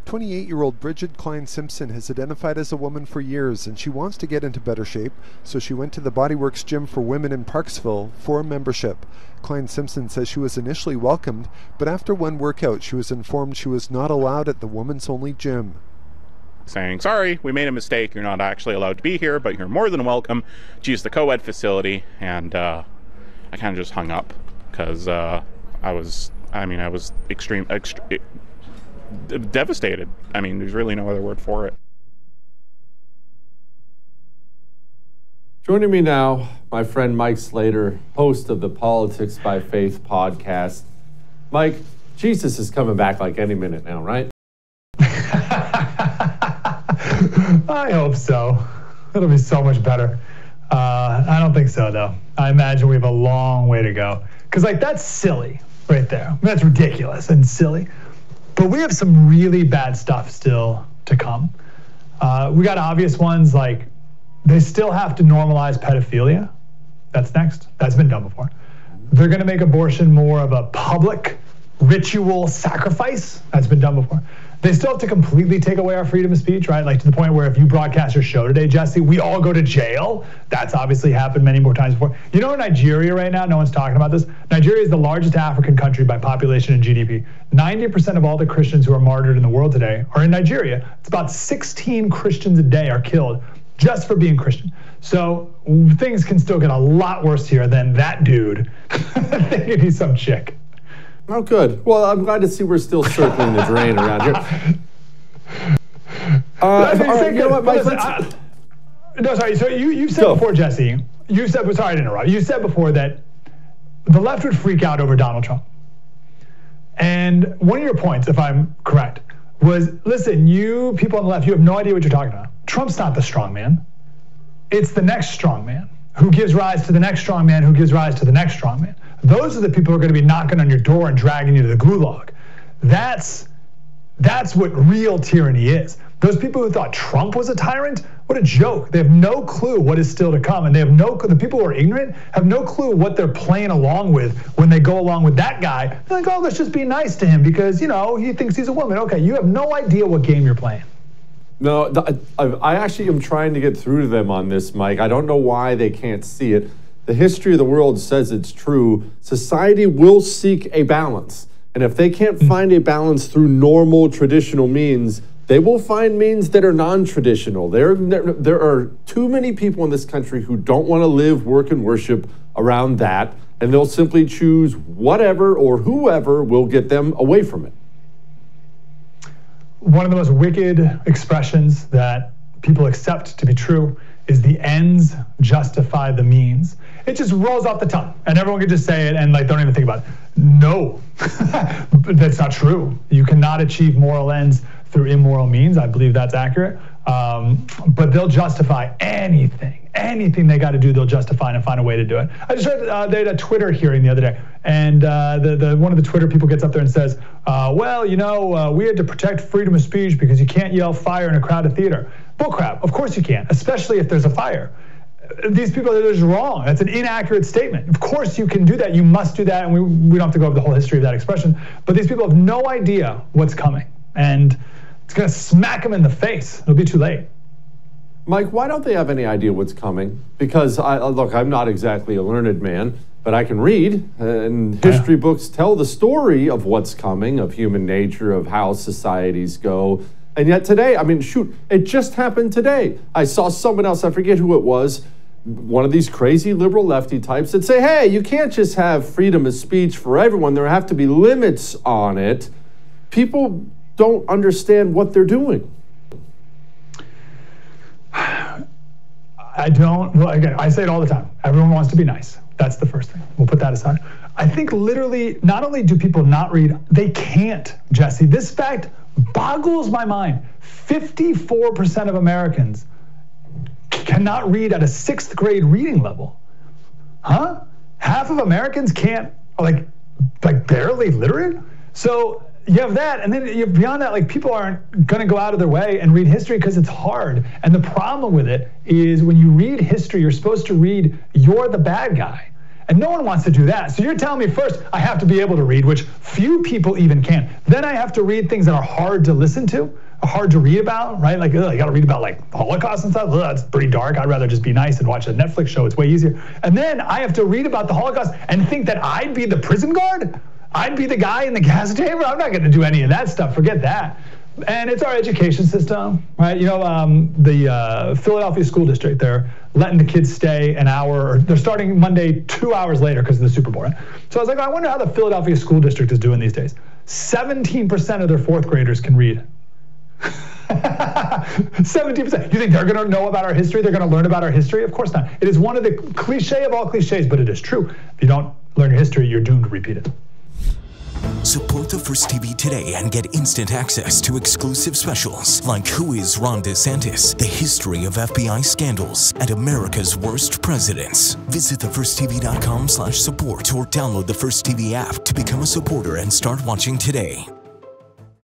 28-year-old Bridget Klein-Simpson has identified as a woman for years, and she wants to get into better shape, so she went to the Bodyworks Gym for Women in Parksville for a membership. Klein-Simpson says she was initially welcomed, but after one workout she was informed she was not allowed at the women's-only gym. Saying, sorry, we made a mistake, you're not actually allowed to be here, but you're more than welcome to use the co-ed facility. And I kind of just hung up, because I was devastated. I mean, there's really no other word for it. Joining me now, my friend Mike Slater, host of the Politics by Faith podcast. Mike, Jesus is coming back like any minute now, right? I hope so. It'll be so much better. I don't think so, though. I imagine we have a long way to go. Because, that's silly right there. That's ridiculous and silly. But we have some really bad stuff still to come. We got obvious ones like they still have to normalize pedophilia. That's next. That's been done before. They're going to make abortion more of a public ritual sacrifice. That's been done before. They still have to completely take away our freedom of speech, right? Like to the point where if you broadcast your show today, Jesse, we all go to jail. That's obviously happened many more times before. You know, in Nigeria right now, no one's talking about this. Nigeria is the largest African country by population and GDP. 90% of all the Christians who are martyred in the world today are in Nigeria. It's about 16 Christians a day are killed just for being Christian. So things can still get a lot worse here than that dude thinking he's some chick. Oh, good. Well, I'm glad to see we're still circling the drain around here. All right, you know what, Mike? No, sorry. So you've said before, Jesse. Sorry to interrupt. You said before that the left would freak out over Donald Trump. And one of your points, if I'm correct, was, listen, you people on the left, you have no idea what you're talking about. Trump's not the strong man. It's the next strong man who gives rise to the next strong man who gives rise to the next strong man. Those are the people who are going to be knocking on your door and dragging you to the gulag. That's what real tyranny is. Those people who thought Trump was a tyrant, what a joke. They have no clue what is still to come, and the people who are ignorant have no clue what they're playing along with when they go along with that guy. They're like, oh, let's just be nice to him because, he thinks he's a woman. Okay, you have no idea what game you're playing. No, I actually am trying to get through to them on this, Mike. I don't know why they can't see it. The history of the world says it's true. Society will seek a balance. And if they can't find a balance through normal, traditional means, they will find means that are non-traditional. There are too many people in this country who don't want to live, work, and worship around that. And they'll simply choose whatever or whoever will get them away from it. One of the most wicked expressions that people accept to be true is the ends justify the means. It just rolls off the tongue and everyone can just say it and don't even think about it. No, that's not true. You cannot achieve moral ends through immoral means. I believe that's accurate. But they'll justify anything they got to do, they'll justify and find a way to do it. I just read they had a Twitter hearing the other day, and one of the Twitter people gets up there and says, we had to protect freedom of speech because you can't yell fire in a crowded theater. Bullcrap. Of course you can't, especially if there's a fire. These people are just wrong. That's an inaccurate statement. Of course you can do that. You must do that, and we don't have to go over the whole history of that expression. But these people have no idea what's coming, and it's going to smack them in the face. It'll be too late. Mike, why don't they have any idea what's coming? Because, I'm not exactly a learned man, but I can read, and history books tell the story of what's coming, of human nature, of how societies go. And yet today, it just happened today. I saw someone else, I forget who it was, one of these crazy liberal lefty types that say, hey, you can't just have freedom of speech for everyone. There have to be limits on it. People don't understand what they're doing. I say it all the time. Everyone wants to be nice. That's the first thing. We'll put that aside. I think literally, not only do people not read, they can't, Jesse. This fact boggles my mind. 54% of Americans cannot read at a 6th grade reading level. Huh? Half of Americans can't, barely literate? So you have that, and then beyond that, people aren't going to go out of their way and read history because it's hard. And the problem with it is when you read history, you're supposed to read, you're the bad guy. And no one wants to do that. So you're telling me first I have to be able to read, which few people even can. Then I have to read things that are hard to listen to, hard to read about, right? Like, you got to read about like the Holocaust and stuff. Ugh, that's pretty dark. I'd rather just be nice and watch a Netflix show. It's way easier. And then I have to read about the Holocaust and think that I'd be the prison guard? I'd be the guy in the gas chamber? I'm not going to do any of that stuff. Forget that. And it's our education system, right? You know, the Philadelphia School District, they're letting the kids stay an hour, or they're starting Monday 2 hours later because of the Super Bowl, right? So I was like, I wonder how the Philadelphia School District is doing these days. 17% of their fourth graders can read. 17%. You think they're going to know about our history? They're going to learn about our history? Of course not. It is one of the cliche of all cliches, but it is true. If you don't learn your history, you're doomed to repeat it. Support the First TV today and get instant access to exclusive specials like Who is Ron DeSantis, The History of FBI Scandals, and America's Worst Presidents. Visit thefirsttv.com/support or download the First TV app to become a supporter and start watching today.